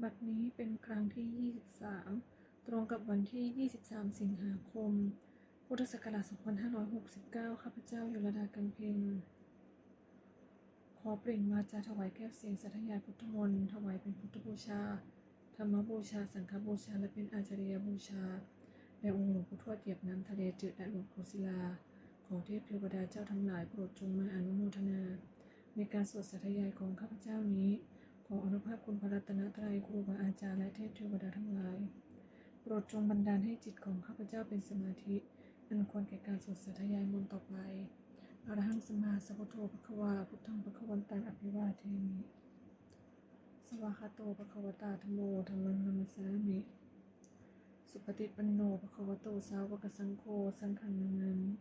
บัดนี้เป็นครั้งที่ 23 ตรงกับวันที่ 23 สิงหาคม พุทธศักราช 2569 ข้าพเจ้า ยุรดา กันเพ็ญขอเปล่งวาจาถวายแก้วเสียงสาธยายพุทธมนต์ถวายเป็นพุทธบูชา ธรรมบูชา สังฆบูชา และเป็นอาจาริยบูชาแด่องค์หลวงปู่ทวดเหยียบน้ำทะเลจืดและหลวงปู่ศิลา ขอเทพเทวดาเจ้าทั้งหลายโปรดจงมาอนุโมทนา ในการสวดสาธยายของข้าพเจ้านี้ ขออนุภาพคุณพระรัตนตรัยครูบาอาจารย์และเทพเทวดาทั้งหลายโปรดจงบันดาลให้จิตของข้าพเจ้าเป็นสมาธิอันควรแก่การสวดสาธยายมนต์ต่อไปอรหังสัมมาสัมพุทโธภควาพุทธังภควันตังอภิวาเทมิสวากขาโตภควตาธัมโมธัมมังนัมสสามิสุปฏิปันโนภควโตสาวกสังโฆสังฆังนามามิ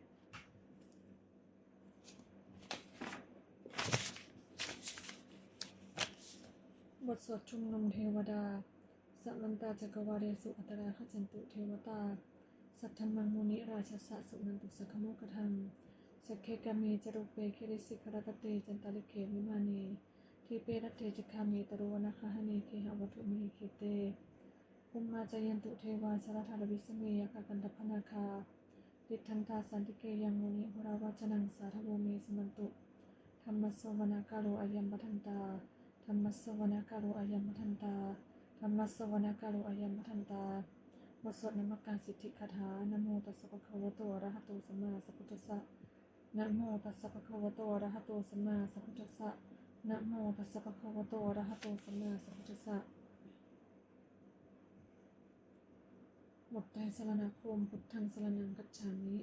บทสวดชุมนุมเทวดาสัมมันตาจักวาเรสุอัตราขจันตุเทวตาสัทธัมมังมุนิราชสะสุนันตุสักขโมกทังสักเคกามีจรุเปคิริสิกรตเตจันตาลิเกวิมานีทีเปรัตเตจิคามีตรุวนาคหเนเคหวัตุมหิเคเตภูมิมาจยันตุเทวาสารธารวิสเมยกกันตพนาคาติทันตาสันติเกยังมุนิหุราวาจนังสาธโวเมสมันตุธรรมสวนาคาโลอายัมปทันตาธรรมสวนาคาโลอายัมปทันตาธรรมสวนาคาโลอายัมปทันตาบทสวดนมักการสิทธิคาถานะโมตัสสะภะคะวะโตอะระหะโตสัมมาสัมพุทธัสสะนะโมตัสสะภะคะวะโตอะระหะโตสัมมาสัมพุทธัสสะนะโมตัสสะภะคะวะโตอะระหะโตสัมมาสัมพุทธัสสะบทไตรสรณคมพุทธังสรณังคัจฉามิ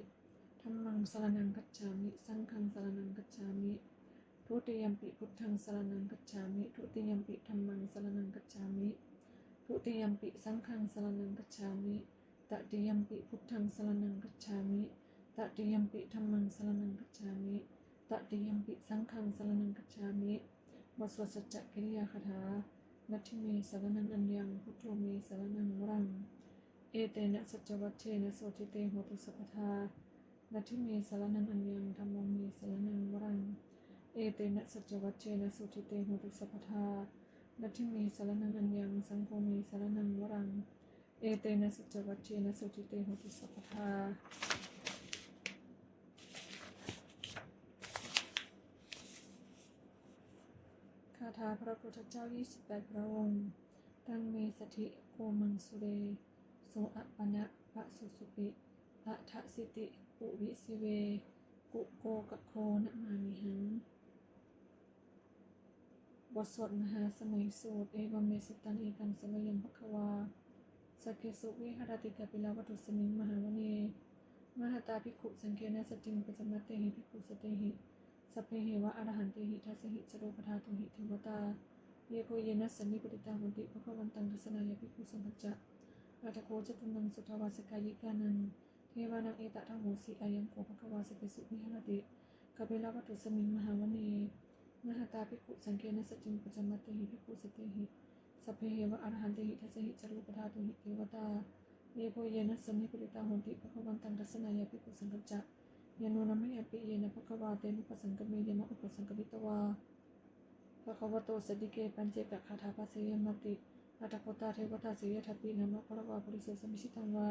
ธัมมังสรณังคัจฉามิสังฆังสรณังคัจฉามิทุติยัมปิพุทธังสรณังคัจฉามิทุติยัมปิธัมมังสรณังคัจฉามิทุติยัมปิสังฆังสรณังคัจฉามิตติยัมปิพุทธังสรณังคัจฉามิตติยัมปิธัมมังสรณังคัจฉามิตติยัมปิสังฆังสรณังคัจฉามิบทสวดสัจจกิริยาคาถานัตถิเมสรณังอัญญังพุทโธเมสรณังวรังเอเตนะสัจวัตเชนะโสทิเตโหตุสัพพทานัตถิเมสรณังอัญญังธัมโมเมสรณังวรังเอเตนะสัจวัตเชนะโสทิเตโหตุสัพพทานัตถิเมสรณังอัญญังสังโฆเมสรณังวรังเอเตนะสัจวัตเชนะโสทิเตโหตุสัพพทาคาถาพระพุทธเจ้า28พระองค์ตังเมสถิโกมังสุเรโสอะปนะปะสุสุปิอะทะสิติปุวิสิเวกุโกกะโคนะมามิหังบทสวดมหาสมัยสูตรเอวเมสิตังเอกังสมยังภควาสักเกสุวิหรติกาปิลาวัตุสมิงมหาวเนมหาตาภิกขุสังเกนะสติงปัจจมัตเตหิภิกขุสเตหิสัพเพเหวะอรหันเตหิทัสสหิจโรปทาตุหิเทวตาเยโพเยนะสันนิปติตาหุนติภควันตังทัสนายภิกขุสัมปัจจะอัตโคจตุนังสุทวาสกายิกานังเทวานังเอตทังโหสีอายังโกภควาสเกสุวิหรติกาปิลาวัตุสมิงมหาวเนมหาตาภิกขุสังเกนะสติงปัจจมัตเตหิภิกขุสเตหิสัพเพเหวะอรหันเตหิทัสสหิจโรปทาตุหิเทวตาเยโพเยนะสันนิปติตาหุนติภควันตังทัสนายภิกขุสัมปัจจะยานุนะมะยปิเยนะภควาเตนุปสังกเมเยนะอุปสังกวิตวาภควโตสติเกปัญเจกะคาถาภาเสยมติอัตถโคตาเทวตาเสยทัพปินะมะภควาปุริโสสมิชิตังวา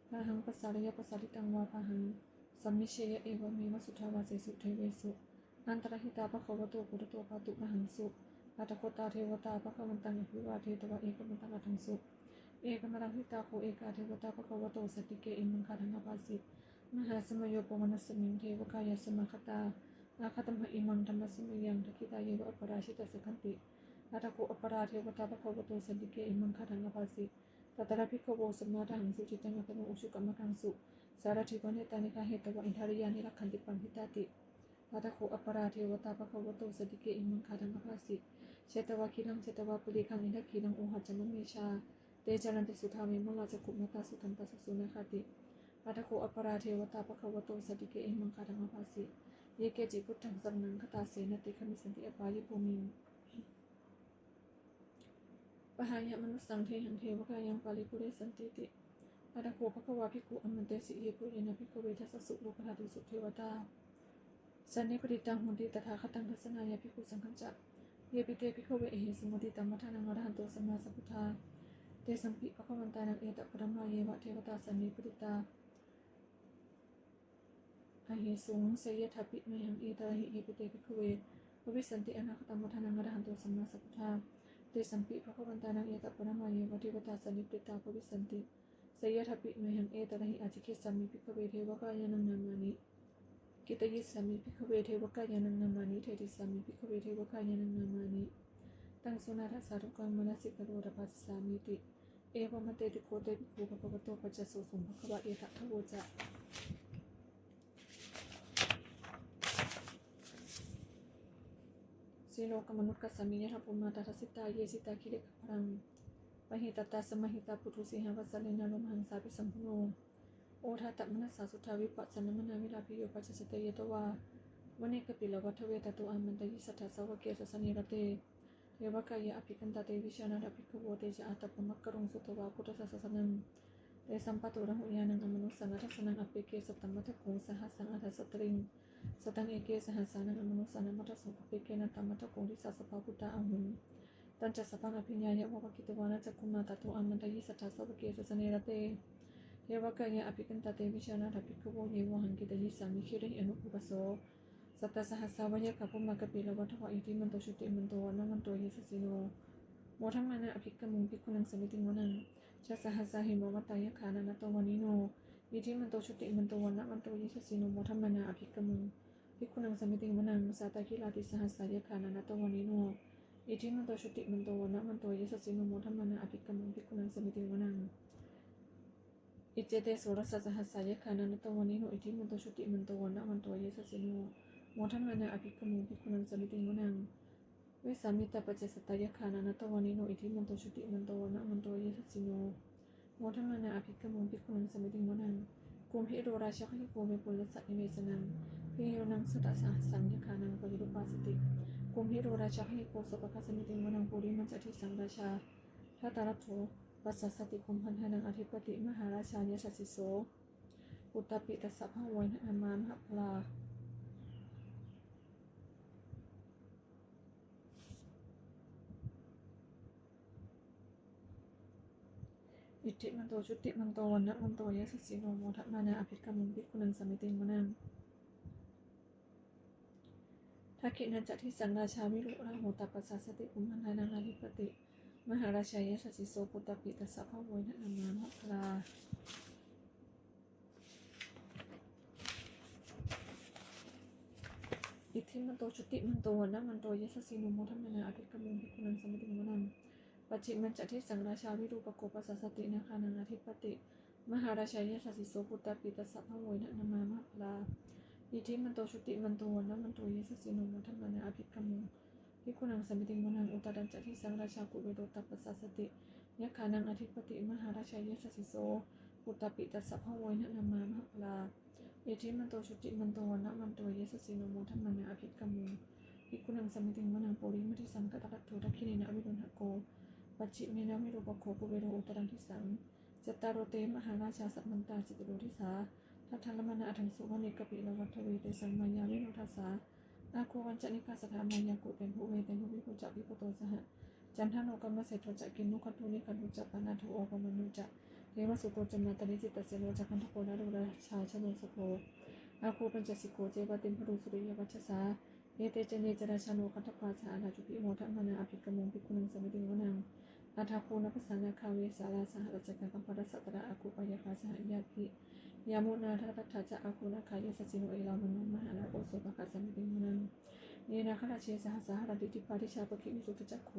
พาหังปัสสาริยปัสสาริตังวาพาหังสัมมิเชยเอวเมวะสุทาวาเสสุเทเวสุอันตรหิตาภควโตปุตโตภาตุมหังสุอัตถโคตาเทวตาภควันตังอภิวาเทตวะเอกมันตังอัตถังสุเอกมรังหิตาโคเอกาเทวตาภควโตสติเกอิมังคาทังอภาสิมหาสมโยปวนัสสมิงเทวกายสมคตาอาคตมหอิมังธรรมสมยังทกิตาเยวะอปราชิตสขันติอัตโกอปราเทวตาภควโตสติเกอิมังคาทังอภาสิตัตระภิกขโวสมมาทังสุจิตังอัตโนอุชุกรรมกังสุสารถิปเนตานิกาเหตวะอินทาริยานิรักขันติปังหิตาติอัตโกอปราเทวตาภควโตสติเกอิมังคาทังอภาสิเชตวะคิลังเชตวะปุริคังอินทคีลังโอหัจจมเมชาเตจารันติสุธามิมลาจกุมตาสุทันตาสุนาคติอัตโกอปราเทวตาภควโตสติเกอิมังคาทังอภาสิเยเกจิพุทธังสัมนังคตาเสนติคมิสันติอปายภูมิปหายะมนุสสังเทหังเทวกายังปาลิปุเรสันติติอัตโกภควาภิกขุอมันเตสิเยปุเรนะภิกขเวทัสสุโลกธาตุสุเทวตาสันนิปติตังหุนติตถาคตังทัสนายภิกขุสังฆัจจะ เยปิเตปิโคเวเอสมุติตัมมัทานังอรหันโตสัมมาสัมพุทธาเตสัมปิภควันตานังเอตปรมาเยวะเทวตาสันนิปติตาอหิสุงเสยทัพปิเมหังเอตระหิเยปิเตปิโคเวภวิสันติอนาคตัมมัทานังอรหันโตสัมมาสัมพุทธาเตสัมปิภควันตานังเอตปรมาเยวะเทวตาสันนิปติตาภวิสันติเสยทัพปิเมหังเอตระหิอาจิกิสัมมิภิกขเวเทวกายานังนามานิกิตยิสัมมิภิกขเวเทวกายานังนามานิเทติสัมมิภิกขเวเทวกายานังนามานิตังสุนาทัสสารุกังมนสิกโรดปัสสามิติเอวมะเตติโคเตปิโคภควโตปัจจโสสมภควะเอตทะโวจะสีโลกมนุษย์กัสสมิยะทัพพุมาตทัสสิตาเยสิตาคิเลกพรังปหิตตาสมหิตาปุถุสิหาวัสเลนะโลมหังสาปิสัมพุโนโอทาตมนัสสาสุทาวิปัสสนมนาวิลาภิโยปัจจสเตยตวาวเนกปิลวัฏเวตตุอามันตยิสัทธาสวะเกสสนิรเตเยวกายะอภิกันตเตวิชานาภิกขโวเตจะอาตปมักกรุงสุตวาพุทธสัสสนังเตสัมปตุระหุยานังอมนุสังรัสนังอภิเกสตัมมัทโกสหัสสังอัฏสตริงสตังเอเกสหัสสานังอมนุสันมัทสุอภิเกนะตัมมัทโกทิสัสสภาพุทธาอหุตันจัสสพังอภิญญายวะกิตวานะจักขุมาตตุอามันตยิสัทธาสวะเกสสนิรเตเยวกายะอภิกันตเตวิชานาภิกขโวเยวหังกิตยิสามิคิริอนุปุปโสสัตตสหัสสาวะยะขัพพุมากปิลวัฏวะอิทิมันโตชุติมันโตวนะมันโตเยสสิโนโมทัมมานะอภิกขมุงภิกขุนังสมิติวนังชัสสหัสสาหิมวัตตายะขานานะโตวานิโนอิทิมันโตชุติมันโตวนะมันโตเยสสิโนโมทัมมานะอภิกขมุงภิกขุนังสมิติวนังสัตตกิลาติสหัสสายะขานานะโตวานิโนอิทิมันโตชุติมันโตวนะมันโตเยสสิโนโมทัมมานะอภิกขมุงภิกขุนังสมิติวนังอิเจเตโสรสสหัสสายะขานานะโตวานิโนอิทิมันโตชุติมันโตวนะมันโตเยสสิโนโมทัมมานะอภิกขมุงภิกขุนังสมิติวนังเวสามิตาปัจเจสตายะขานานะโตวานิโนอิทิมันโตชุติมันโตวนะมันโตเยสสิโนโมทัมมานะอภิกขมุงภิกขุนังสมิติวนังกุมพิโรราชขิโกเวปุลสัตนิเวสนังพิโยนังสตัสสะสังยะขานังปริรูปาสติกุมพิโรราชขิโกสปะคะสมิติวนังปุริมัจจทิสังราชาทัตตรัตโถปัสสสติคุมพันธนังอธิปติมหาราชายสัสสิโสอุตตปิตัสสะภะโวยนะอามามหพลาอิทธิมันโตชุติมันโตวันนะมันโตเยสสิโนโมทัมมานะอภิกขมุงภิกขุนังสมิติวนังทักขินันจะทิสังราชาวิรุราโหตปัสสสติคุมพันธนังอธิปติมหาราชายสัสสิโสปุตตปิตัสสะภะโวยนะอามามหพลาอิทธิมันโตชุติมันโตวันนะมันโตเยสสิโนโมทัมมานะอภิกขมุงภิกขุนังสมิติวนังปัจฉิมันจะทิสังราชาวิรูปโกปัสสสตินาคานังอธิปติมหาราชายสัสสิโสปุตตปิตัสสะภะโวยนะอามามหพลาอิทธิมันโตชุติมันโตวันนะมันโตเยสสิโนโมทัมมานะอภิกขมุงภิกขุนังสมิติวนังอุตตันจะทิสังราชากุเวโรตปัสสสติยะขานังอธิปติมหาราชายสัสสิโสปุตตปิตัสสะภะโวยนะอามามหพลาอิทธิมันโตชุติมันโตวันนะมันโตเยสสิโนโมทัมมานะอภิกขมุงภิกขุนังสมิติวนังปุริมัทิสังกตตัตโถทักขิเนนะวิรุณหโกปัจฉิเมนะวิรูปโคกุเวโรอุตรังทิสังจัตตารโรเตมหาราชาสัมมันตาจิตโรทิสาทัทธังละมนะอัถังสุวรรณิกปิลวัฏเวเตสัมมายาวิโนทัสสาอาโควันจนิกาสถามายากุเป็นผู้เวเตนุวิปุจจะวิปโตสหจันทโนกัมมะเสโทจะกินนุขัตตุนิคันตุจะปานาโทโอปมนุจะเทวสุโตจมนาตนิจิตตเสโนจะคันทโกนารุราชาชโนสโภอาโคปัญจสิโกเจวติมพรุสุริยวัชสาเอเตเจเนจราชาโนคันทปาชาอาราจุปิโมทัมมานาอภิกขมุงภิกขุนังสมิติวนังอาทาคูนัพสานาคาเวสาราสหรัจกกัมปะสัตตระอากุปยาคาสหยาภิยามุนาทัตถาจะอาคูนาคายสัสสิโนเอลามโนมหานาโอโสภคาสมิติวนังเนนาคราเชสหสหรติติปาริชาปคิวิสุตจักโค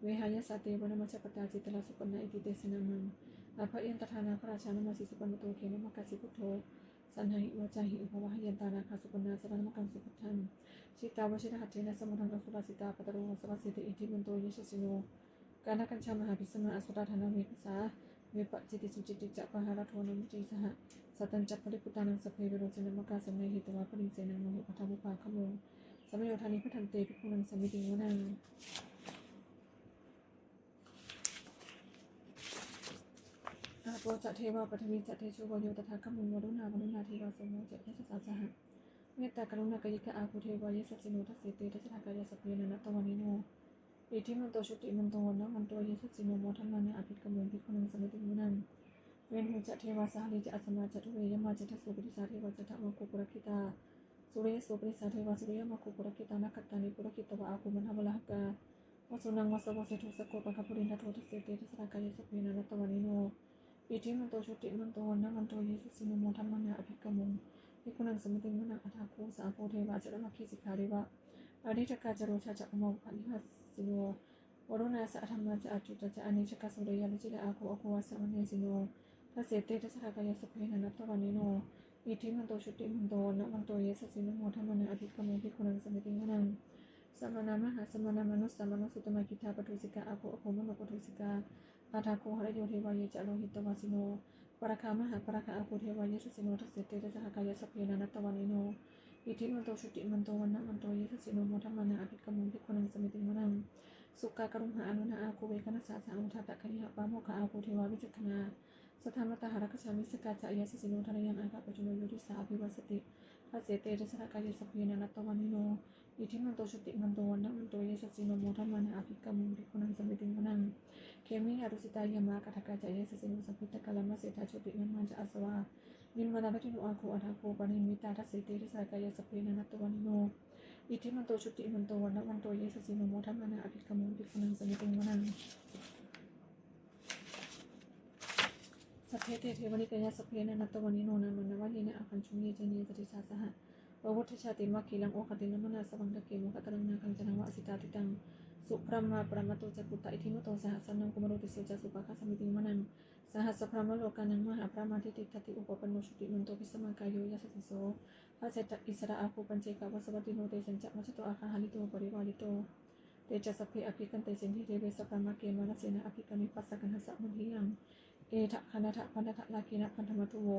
เวหายสาเตวนามัจปตาจิตลาสุปนาอิติเตสนามังอาภะยันตทานาคราชานามาสิสุปนโตเขนมกัสสิพุทโธสันหิวจาหิอุภวะยันตานาคาสุปนาสรณมกังสุพุทธังชิตาวชิระหัตเจนะสมุทังอสุรสิตาปตโรสวัสสิติอิทิมันโตเยสสิโนการนักกัญชามหาภิสมาอสุราธนาเวกษาเวปจิติสุจิติจักปหารโทนมุจิสหสัตัญจักปริปุตานังสเพเวโรจนะมกาสัมเนหิตวะปริเสนังมหุปทัมุปาขโมสัมโยธานิพันเตภิกขุนังสมิติวนังอาโปจะเทวาปฐวีจะเทชูวโยตถาคมุงวรุณาวรุณาเทวาสมุจะเทสสาสหเมตตากรุณากยิกะอาภูเทวายสัสสิโนทัสสิเตทัสสะกายสัพเพนะนะตวานิโน อิทธิมันโตชุติมันโตนะมันโตเยสุสิโนโมทัมมานะอภิกรมุภิกขุนังสมิติมุนังเวนหุจะเทวาสาลีจะอัสมาจะทุเวยมาจะทัสสุปิสาเทวาจะธรรมกุปุรคิตาสุริยสุปิสาเทวาสุริยมากุปุรคิตานักขัตตานิปุรคิตวะอากุมันหบลหกาวสุนังวสวะเสทุสโกปะคปุรินทโททัสเสเตทัสรากายสัพเพนะนัตตวานิโนอิทธิมันโตชุติมันโตนะมันโตเยสุสิโนโมทัมมานะอภิกรมุภิกขุนังสมิติมุนังอัฏฐาคูสาโพเทวาจะละมาคิสิกขาเรวะอริจกาจโรชาจักโมภะนิหัสสิโนวรุณาสะธรรมะจะอาจุตจะอนิจกสุริยาลุจิเลอาคูอคูวาสะวันเนสิโนทัสเสเตทัสรากายสัพเพนะนัตตวานิโนอิทธิมันโตชุติมันโตนะมันโตเยสุสิโนโมทัมมานะอภิกรมุภิกขุนังสมิติมุนังสัมมนามหาสัมมนามนุสสัมมนุสุตมะกิทาปทุสิกาอาคูอคูมโนปทุสิกาอาทาโคหะโยเทวายะจะโลหิตวาสิโนปราคามหาปราคาอาคูเทวายะสุสิโนทัสเสเตทัสรากายสัพเพนะนัตตวานิโนอิทธิมันโตชุติมันโตนะมันโตเยสุสิโนโมทัมมานะอภิกรมุภิกขุนังสมิติมุนังสุกากรุหะอนุนาอาคูเวกนัสสะสะอุทัตตะคณิหะปาโมคะอาคูเทวาวิจักขณาสธรรมตหารกชามิสกาจะอายะสิโนทะยังอากาปจุโนโยติสาภิวัสติทัสเสเตทัสรากายสัพเพนะนัตตวานิโนอิทธิมันโตชุติมันโตนะมันโตเยสุสิโนโมทัมมานะอภิกรมุภิกขุนังสมิติมุนังเคมิอารุสิตายามากะทะกาจะอายะสิโนสัพพิตกะละมะเสทาชุติมันมันจะอาสวานินวนาปติโนอาคูอาทาโคปะนิมิตาทัสเสเตทัสรากายสัพเพนะนัตตวานิโนอิทธิมันโตชุติมันโตนะมันโตเยสุสิโนโมทัมมานะอภิกรมุภิกขุนังสมิติมุนังสัพเพเตเทวนิกายสัพเพนะนัตตวานิโนนะมันนวะเยนะอคัญชุเยเจเนสติสาสหะวะวุฒชาติมะคีลังโอคตินมนาสวังตะเกมุขตรังนาคังจนังวะสิตาติตังสุพรหมาปรมัตโตจักขุตะอิทิมโตสหัสสนังกุมโรติโสจัสุปะคะสมิติมนังสหัสพรหมโลกานังมหาพระมาทิติทัติอุปปันโนชุติมันโตภิสมากายโยยัสสิโสภะเจตอิสระอาคูปัญเจกาวสวัตติโนเตสัญจะมัชโตอาคาหาลิโตปริวาลิโตเตจัสสเพอภิกันเตสินทิเทเวสพรหมเกมาลเสนะอภิกนิปัสสกันหสะมุทิยังเอทะคณะทะพันธะลาคีนะพันธมัตุโว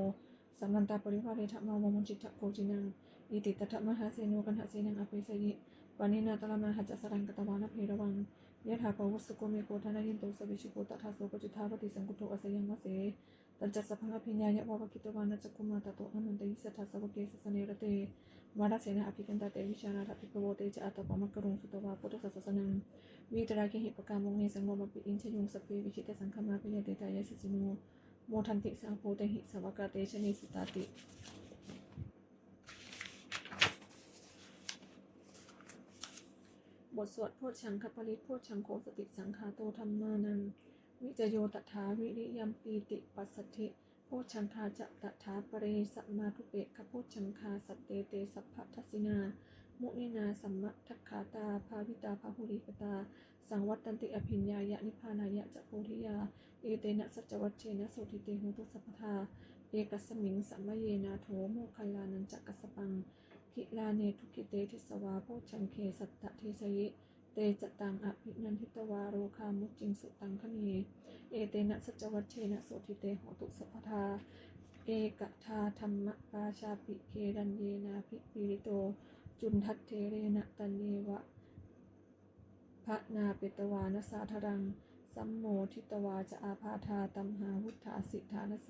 สัมมันตาปริวาเรทะมาวมุจิตะโกจินังอิติตถะมหาเสโนกันหะเสนังอภิสยิปานินาตละมหัจจสรังกตวานะเพระวังยะถาปวุสสุโกเมโกทานายินโตสวิชิโกตถาโสปจุทาวติสังกุโตอสยังวะเสตัญจสัพพังอภิญญายะวะวะกิตวานะจักขุมาตโตอนันตยิสัทธาสวะเกสสเนระเตวาระเสนะอภิกันตเตวิชานาภิกโวเตจะอัตตปะมะกรุงสุตวาพุทธศาสนังวิตรากิหิปกามงเนสังโมมปิอินชยุงสเปวิชิตสังฆมาปิยเตตายะสิสิโนโมทันติสังโพเตหิสวากาเตชนิสุตาติบทสวดโพชฌังคปริโพชฌังโคสติสังฆาโตธัมมานังวิจโยตถาวิริยัมปีติปัสสธิโพชฌังคาจะตถาปเรสัมมาทุเปกขโพชฌังคาสัตเตเตสัพพทัสสินามุนินาสัมมะทัคขาตาภาวิตาภาหุริกตาสังวัตตันติอภิญญายะนิพพานายะจะโพธิยาเอเตนะสัจจวัชเชนะโสติเตหุตุสัพพทาเอกัสสมิงสัมมะเยนาโถโมคคัลลานันจักกัสสปังกิลาเนทุกิเตทิสวาโพชฌังเคสัตตะเทสยิเตจตังอภินันทิตวาโรคามุจิงสุตังคเนเอเตนะสัจจวัชเชนะโสติเตโหตุสัพพทาเอกทาธรรมปาชาปิเคดันเยนาภิปิริโตจุนทัตเทเรนะตันเยวะพระนาเปตวานสาธรังสัมโมทิตวาจะอาพาธาตัมหาวุฒาสิธานโส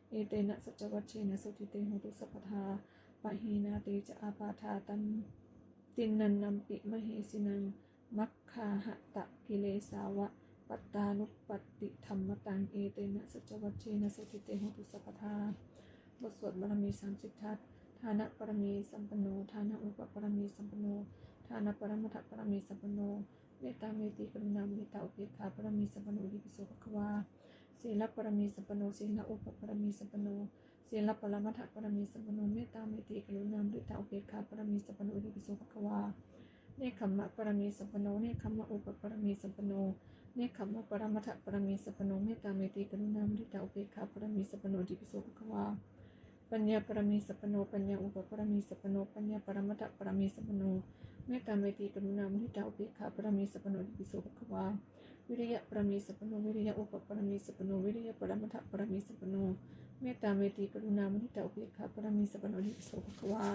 เอเตนะสัจจวัชเชนะโสติเตโหตุสัพพทาปะหีนาเตจะอาพาธาตันตินนันนัมปิมเหสินังมัคคาหะตะกิเลสาวะปัตตานุปัตติธรรมตังเอเตนะสัจจวัชเชนะโสติเตโหตุสัพพทาบทสวดบารมี30ทัศทานะปรมีสัมปันโนทานะอุปปรมีสัมปันโนทานะปรมัตถปรมีสัมปันโนเมตตาเมติกรุณามุทิตาอุเบกขาปรมีสัมปันโนอิติปิโสภควาศีลปรมีสัมปันโนศีลอุปปรมีสัมปันโนศีลปรมัตถปรมีสัมปันโนเมตตาเมติกรุณามุทิตาอุเบกขาปรมีสัมปันโนอิติปิโสภควาเนคขมมะปรมีสัมปันโนเนคขมมะอุปปรมีสัมปันโนเนคขมมะปรมัตถปรมีสัมปันโนเมตตาเมติกรุณามุทิตาอุเบกขาปรมีสัมปันโนอิติปิโสภควาปัญญาปรมีสัพพโนปัญญาอุปปรมีสัพพโนปัญญาปรมัตถปรมีสัพพโนเมตตาเมติกรุณามุทิตาอุเบกขาปรมีสัพพโนอิติปิโสภควาวิริยะปรมีสัพพโนวิริยะอุปปรมีสัพพโนวิริยะปรมัตถปรมีสัพพโนเมตตาเมติกรุณามุทิตาอุเบกขาปรมีสัพพโนอิติปิโสภควา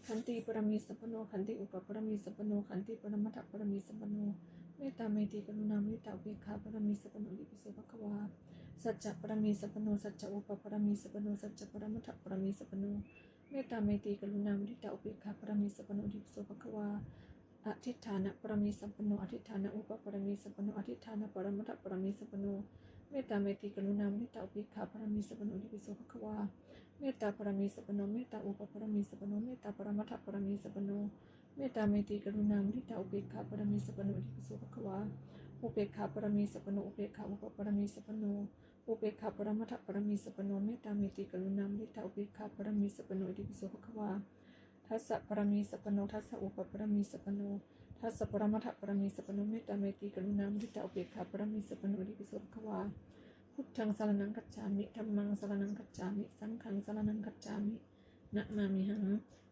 ขันติปรมีสัพพโนขันติอุปปรมีสัพพโนขันติปรมัตถปรมีสัพพโนเมตตาเมติกรุณามุทิตาอุเบกขาปรมีสัพพโนอิติปิโสภควาสัจจะปรมีสัพพโนสัจจะอุปปรมีสัพพโนสัจจะปรมัตถปรมีสัพพโน เมตตาเมตติกรุณามุทิตาอุเบกขาปรมีสัพพโนทิปโสภควาอธิฐานะปรมีสัพพโนอธิฐานะอุปปรมีสัพพโนอธิฐานะปรมัตถปรมีสัพพโนเมตตาเมตติกรุณามุทิตาอุเบกขาปรมีสัพพโนทิปโสภควาเมตตาปรมีสัพพโนเมตตาอุปปรมีสัพพโนเมตตาปรมัตถปรมีสัพพโนเมตตาเมตติกรุณามุทิตาอุเบกขาปรมีสัพพโนทิปโสภควาอุเบกขาปรมีสัพพโนอุเบกขาอุปปรมีสัพพโนอุเบกขาปรมัตถปรมีสัพพโนเมตตาเมตติกรุณามุทิตาอุเบกขาปรมีสัพพโนทิปโสภควาทัสสะปรมีสัพพโนทัสสะอุปปรมีสัพพโนทัสสะปรมัตถปรมีสัพพโนเมตตาเมตติกรุณามุทิตาอุเบกขาปรมีสัพพโนทิปโสภควาพุทธังสรณังคัจฉามิธัมมังสรณังคัจฉามิสังฆังสรณังคัจฉามินะมามิหัง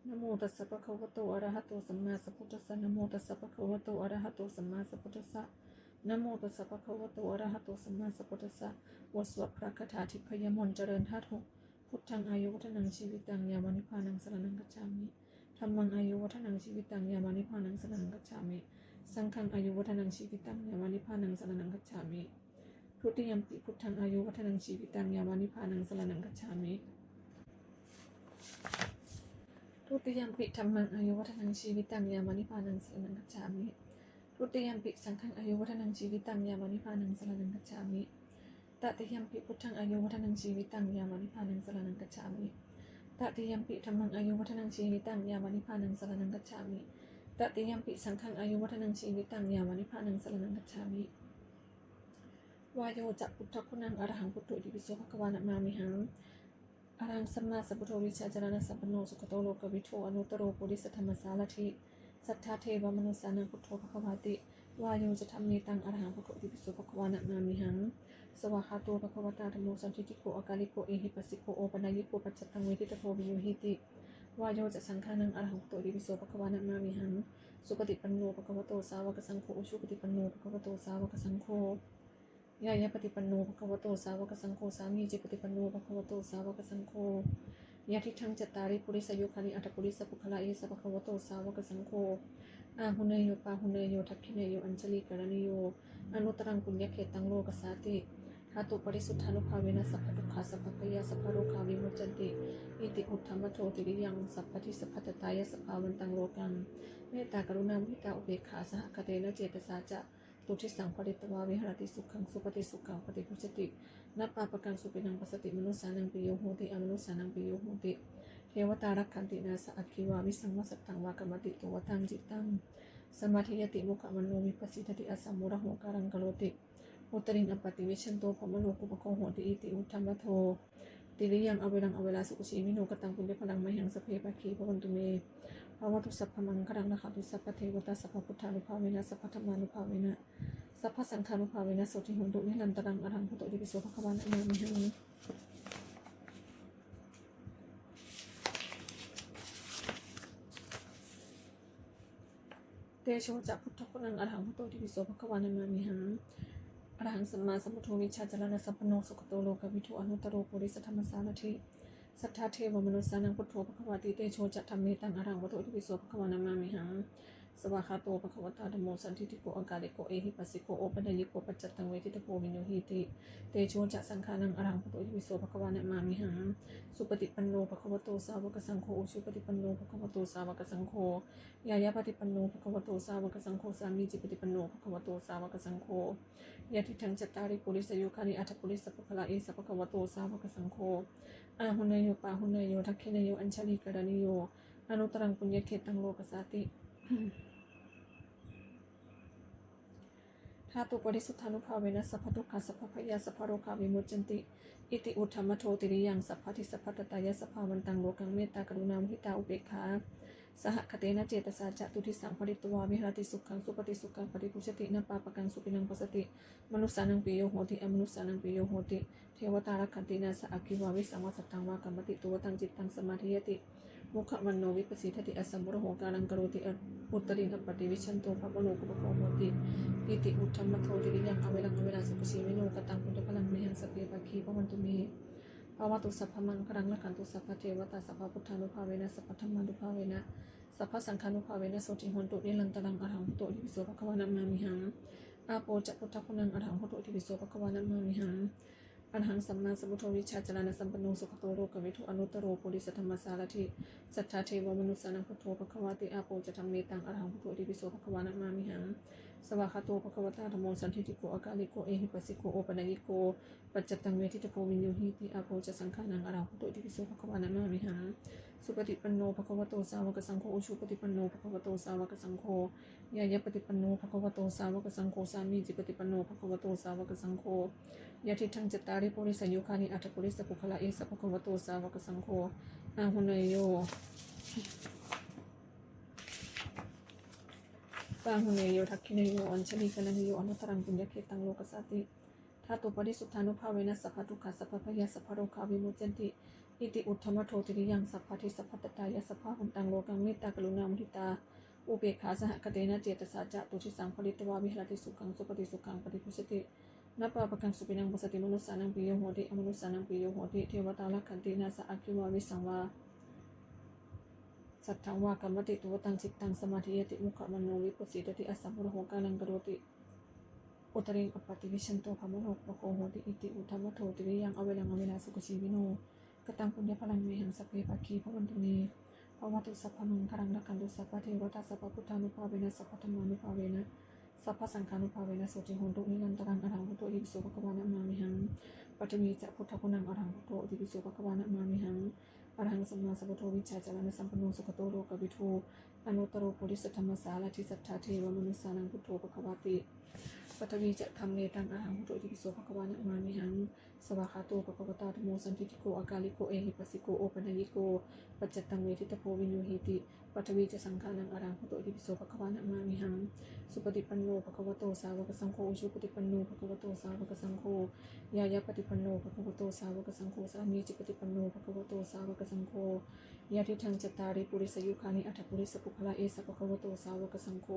นะโมตัสสะภะคะวะโตอะระหะโตสัมมาสัมพุทธัสสะนะโมตัสสะภะคะวะโตอะระหะโตสัมมาสัมพุทธัสสะนะโมตัสสะภะคะวะโตอะระหะโตสัมมาสัมพุทธัสสะวสวดพระคาถาทิพยมนต์เจริญธาตุหกพุทธังอายุวัฒนังชีวิตังยามานิพพานังสรณังคัจฉามิธัมมังอายุวัฒนังชีวิตังยามานิพพานังสรณังคัจฉามิสังฆังอายุวัฒนังชีวิตังยามานิพพานังสรณังคัจฉามิทุติยัมปิพุทธังอายุวัฒนังชีวิตังยามานิพพานังสรณังคัจฉามิทุติยัมปิธัมมังอายุวัฒนังชีวิตังยามานิพพานังสรณังคัจฉามิทุติยัมปิสังฆังอายุวัฒนังชีวิตังยามานิพพานังสรณังคัจฉามิตติยัมปิพุทธังอายุวัฒนังชีวิตังยามานิพพานังสรณังคัจฉามิตติยัมปิธัมมังอายุวัฒนังชีวิตังยามานิพพานังสรณังคัจฉามิตติยัมปิสังฆังอายุวัฒนังชีวิตังยามานิพพานังสรณังคัจฉามิวายโยจะพุทธคุณังอรหังพุทโธอิติปิโสภควานะมามิหังอรหังสัมมาสัพพุทโธวิชาจารณะสัพพโนสุขโตโลกวิโทอนุตโรปุริสธรรมสารถิสัทธาเทวมนุสานังพุทโธภควาติวายโยจะธรรมเมตังอรหังพุทโธอิติปิโสภควานะมามิหังสวากขาโตภควตาธัมโมสันทิฏฐิโกอากาลิโกเอหิปัสสิโกโอปนายโกปัจจตังเวทิตโพวิโยหิติวายโยจะสังฆานังอรหังพุทโธอิติปิโสภควานะมามิหังสุปฏิปันโนภควโตสาวกสังโฆอุชุปฏิปันโนภควโตสาวกสังโฆยายาปฏิปันโนภควโตสาวกสังโฆสามีจิปฏิปันโนภควโตสาวกสังโฆยะทิทังจัตตาริปุริสยุคานิอัตถปุริสปุคละเยสภควโตสาวกสังโฆอาหุเนโยปาหุเนโยทักขิเนโยอัญชลีกรณิโยอนุตรังปุญญเขตังโลกสาติธาตุปริสุทธานุภาเวนะสัพพทุกขาสัพพพยาสัพพโรคาวิมุจจันติอิติอุทธัมมโทติริยังสัพพทิสัพพตตายะสัพพาวันตังโลกังเมตตากรุณามุทิตาอุเบกขาสหคเตนะเจตสาจะตุทิสังปริตวาวิหรติสุขังสุปฏิสุขังปฏิพุชตินับปาปกังสุปินังปัสสติมนุสสานังปิโยโหติอมนุสสานังปิโยโหติเทวตารักขันตินาสอัคคีวาวิสังวสัตตังวากรรมติโตวตังจิตตังสมาธิยติมุขมโนวิปัสสิทติอสัมมุระโหการังกโลติอุตริงอปติวิชันโตพมโลกุปโคโหติอิติอุทธัมมโทติริยังอเวรังอเวลาสุขชีวิโนกตังปุญญพลังมหังสเพปะคีพวันตุเมภาวตุสัพพมังครังนะขัตุสัพพเทวตาสัพพพุทธานุภาเวนะสัพพธรรมานุภาเวนะสัพพสังฆานุภาเวนะโสติหุนตุนิรันตรังอรหังพุทโธอิติปิโสภควานะมามิหังเตโชจะพุทธคุณังอรหังพุทโธอิติปิโสภควานะมามิหังอรหังสัมมาสัมพุทโธวิชาจารณะสัพพโนสุขโตโลกวิโทอนุตตโรปุริสธรรมสารถิสัทธาเทวมนุสสานังพุทโธภควาติเตโชจะธรรมเมตังอรหังพุทโธอิติปิโสภควานะมามิหังสวากขาโตภควตาธัมโมสันทิฏฐิโกอากาลิโกเอหิปัสสิโกโอปนายโกปัจจตังเวทิตโพวิโยหิติเตโชจะสังฆานังอรหังพุทโธอิติปิโสภควานะมามิหังสุปฏิปันโนภควโตสาวกสังโฆอุชุปฏิปันโนภควโตสาวกสังโฆยายาปฏิปันโนภควโตสาวกสังโฆสามีจิปฏิปันโนภควโตสาวกสังโฆยะทิทังจัตตาริปุริสยุคานิอัตถปุริสปุคละเอสภควโตสาวกสังโฆอาหุเนโยปาหุเนโยทักขิเนโยอัญชลีกรณิโยอนุตรังปุญญเขตังโลกสาติธาตุปริสุทธานุภาเวนะสัพพทุกขาสัพพพยาสัพพโรคาวิมุจจันติอิติอุทธัมมโทติริยังสัพพทิสัพพตตายะสัพพาวันตังโลกังเมตตากรุณามุทิตาอุเบกขาสหคเตนะเจตสาจะตุทิสังปริตวาวิหรติสุขังสุปฏิสุขังปฏิพุชตินะปาปกังสุปินังปัสสติมนุสสานังปิโยโหติอมนุสสานังปิโยโหติเทวตารักขันตินาสอัคคีวาวิสังวสัตตังวากรรมติตัวตังจิตตังสมาธิยติมุขมันโนวิปัสสิทธิอสัมมุระโหการังกโรติอุตริงอปฏิวิชันโตภะโลกุปโคโหติอิติอุทธัมมโทติริยังอเวรังอเวลาสุขชีวิโนกตังปุญญพลังมหังสเพปะคีพวันตุเมภาวตุสัพพมังครังละขันตุสัพพเทวตาสัพพพุทธานุภาเวนะสัพพธรรมานุภาเวนะสัพพสังฆานุภาเวนะโสติหุนตุนิรันตรังอรหังพุทโธอิติปิโสภควานะมามิหังอาโปจะพุทธคุณังอรหังพุทโธอิติปิโสภควานะมามิหัง อรหังสัมมาสัมพุทโธวิชชาจารณสัมปันโนสุขโตโลกวิทูอนุตตโรปุริสธรรมสารถิสัทธาเทวมนุสสานังพุทโธภควาติอาโปจะธรรมเมตังอรหังพุทโธอิติปิโสภควานะมามิหังสวากขาโตภควตาธัมโมสันทิฏฐิโกอากาลิโกเอหิปัสสิโกโอปนัยโกปัจจตังเวทิตโพวินโยหิติอาโปจะสังฆานังอรหังพุทโธอิติปิโสภควานะมามิหังสุปฏิปันโนภควโตสาวกสังโฆอุชุปฏิปันโนภควโตสาวกสังโฆยายะปฏิปันโนภควโตสาวกสังโฆสามีจิปฏิปันโนภควโตสาวกสังโฆยะทิทังจตาริปุริสยุคานิอัตถปุริสปุคละเอสภควโตสาวกสังโฆอาหุเนโยปาหุเนโยทักขิเนโยอัญชลีกนันโยอนุตรังปุญญเขตังโลกสัตติธาตุปริสุทธานุภาเวนะสัพพทุกขสัพพพยาสัพพโรคาวิมุจจันติอิติอุทธมโทติริยังสัพพทิสัพพตตายะสัพพะหุนตังโลกังเมตตากรุณามุทิตาอุเบกขาสหคเตนะเจตสาจะตุทิสังผลิตวาวิหรติสุขังสุปฏิสุขังปฏิพุชตินับปะปะกังสุปินังปัสสติมนุสสานังปิโยโหติอมนุสสานังปิโยโหติเทวตาลักขันตินาสะอาคิวาวิสังวาสัทธังวากรรมติตุวตังจิตตังสมาธิยติมุขมโนวิปัสสิตติอสัมพุทโหกาลังกโรติอุตริงอปฏิวิชันโตภมโนปะโคโหติอิติอุทธมโทติริยังอเวลังอเวลาสุขชีวิโนกตังปุญญพลังเมหังสเปปัคคีพวันตุเนภวตุสัพพมังคารังรักขันตุสัพพเทวตาสัพพพุทธานุภาเวนะสัพพธรรมานุภาเวนะสัพพสังฆานุภาเวนะโสติโหตุนิรันตรังอรหังพุทโธอิปิโสภควานะมามิหังปัจจมีจะพุทธคุณังอรหังพุทโธอิปิโสภควานะมามิหังอรหังสัมมาสัมพุทโธวิชชาจารณสัมปันโนสุขโตโลกวิทูอนุตตโรปุริสธรรมสารถิสัทธาเทวมนุสสานังพุทโธภควาติปัทวีจะทำเนตังอรหังพุทโธอิปิโสภควานะมามิหังสวากขาโตภควตาธัมโมสันทิฏฐิโกอากาลิโกเอหิปัสสิโกโอปนัยโกปัจจตังเวทิตโพวินโยหิติปัทวีจะสังฆานังอรหังพุทโธอิปิโสภควานะมามิหังสุปฏิปันโนภควโตสาวกสังโฆอุชุปฏิปันโนภควโตสาวกสังโฆยายะปฏิปันโนภควโตสาวกสังโฆสามีจิปฏิปันโนภควโตสาวกสังโฆยะทิทังจตาริปุริสยุคานิอัตถปุริสปุคละเอสภควโตสาวกสังโฆ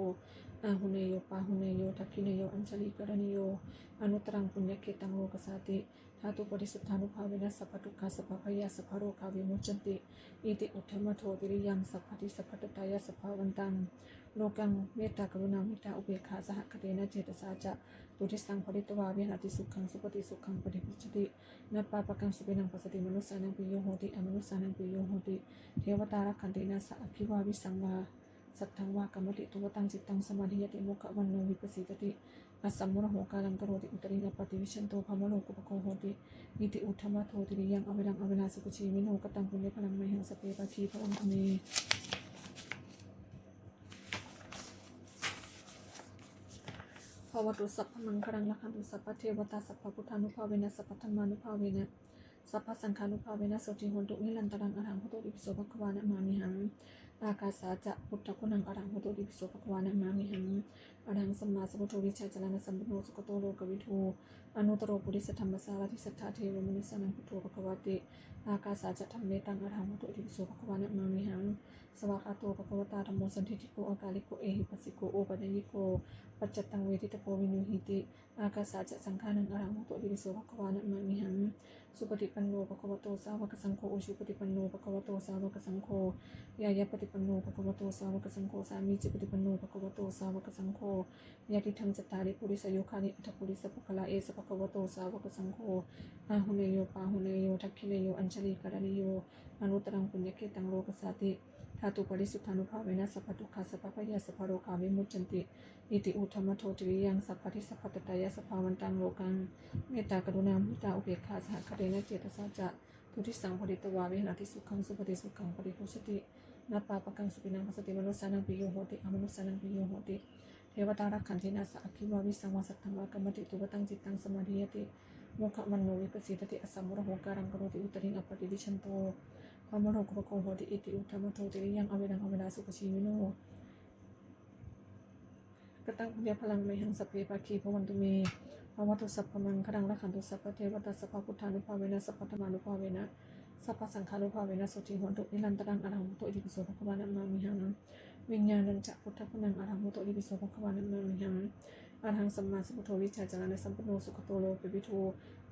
อาหุเนโยปาหุเนโยทักขิเนโยอัญชลีกรณิโยอนุตรังปุญญเขตังโลกสัตติธาตุปริสุทธานุภาเวนะสัพพทุกขสัพพพยาสัพพโรคาวิมุจจันติอิติอุทธมโทติริยังสัพพทิสัพพตตายะสัพพวันตังโลกังเมตตากรุณาเมตตาอุเบกขาสหคเตนะเจตสาจะตุทิสังผลิตวาวิหรติสุขังสุปฏิสุขังปฏิพุชตินัปปะปะกังสุปินังปัสสติมนุสสานังปิโยโหติอมนุสสานังปิโยโหติเทวตารักขันตินาสะอภิวาวิสังวาสัทธังวากรรมติตุวตังจิตตังสมาธิยติมุขวันโนวิปัสสิตติอัสสัมมุรโหกาลังกโรติอุตริงอปฏิวิชันโตภมโนกุปโคโหติอิติอุทธมโทติริยังอเวลังอเวลาสุขชีวิโนกตังปุญญพลังไมหังสเปปะคีพระองค์เมภวตุสัพพมังคารังรักขันตุสัพพเทวตาสัพพพุทธานุภาเวนะสัพพธรรมานุภาเวนะสัพพสังฆานุภาเวนะโสติโหตุนิรันตรังอรหังพุทโธอิปิโสภควานะมามิหังอากาสาจะพุทธคุณังอรหังพุทโธอิปิโสภควานะมามิหังอรหังสัมมาสัมพุทโธวิชชาจารณสัมปันโนสุขโตโลกวิทูอนุตตโรปุริสธรรมสารถิสัทธาเทวมนุสสานังพุทโธภควติอากาสาจะธรรมเมตังอรหังพุทโธอิปิโสภควานะมามิหังสวากขาโตภควตาธัมโมสันทิฏฐิโกอากาลิโกเอหิปัสสิโกโอปนัยโกปัจจตังเวทิตโพวินโยหิติอากาสาจะสังฆานังอรหังพุทโธอิปิโสภควานะมามิหังสุปฏิปันโนภควโตสาวกสังโฆอุชุปฏิปันโนภควโตสาวกสังโฆยายะปฏิปันโนภควโตสาวกสังโฆสามีจิปฏิปันโนภควโตสาวกสังโฆยะทิทังจตาริปุริสยุคานิอัตถปุริสปุคละเอสภควโตสาวกสังโฆอาหุเนโยปาหุเนโยทักขิเนโยอัญชลีกรณิโยอนุตตรังปุญญเขตังโลกสัตติธาตุปริสุทธานุภาเวนะสัพพทุกขสัพพพยาสัพพโรคาวิมุจจันติอิติอุทธมโทติริยังสัพพทิสัพพตตายะสัพพวันตังโลกังเมตตากรุณามุทิตาอุเบกขาสหคเตนะเจตสาจะตุทิสังผลิตวาวิหรติสุขังสุปฏิสุขังปฏิพุชตินัปปะปะกังสุปินังปัสสติมนุสสานังปิโยโหติอมนุสสานังปิโยโหติเทวตารักขันตินาสะอภิวาวิสังวาสัทธังวากรรมติตุวตังจิตตังสมาธิยติโมขวันโนวิปัสสิตติอสัมมุรโหการังกโรติอุตริงอปฏิวิชันโตภมโนกุปโคโหติอิติอุทธมโทติริยังอเวลังอเวลาสุขชีวิโนกตังปุญญพลังไมหังสเปปะคีพวันตุเมภวตุสัพพมังคารังรักขันตุสัพพเทวตาสัพพพุทธานุภาเวนะสัพพธรรมานุภาเวนะสัพพสังฆานุภาเวนะโสติโหตุนิรันตรังอรหังพุทโธอิติปิโสภควานะมามิหังวิญญาณัญจะพุทธคุณังอรหังพุทโธอิติปิโสภควานะมามิหังอรหังสัมมาสัมพุทโธวิชชาจารณสัมปันโนสุขโตโลกวิทู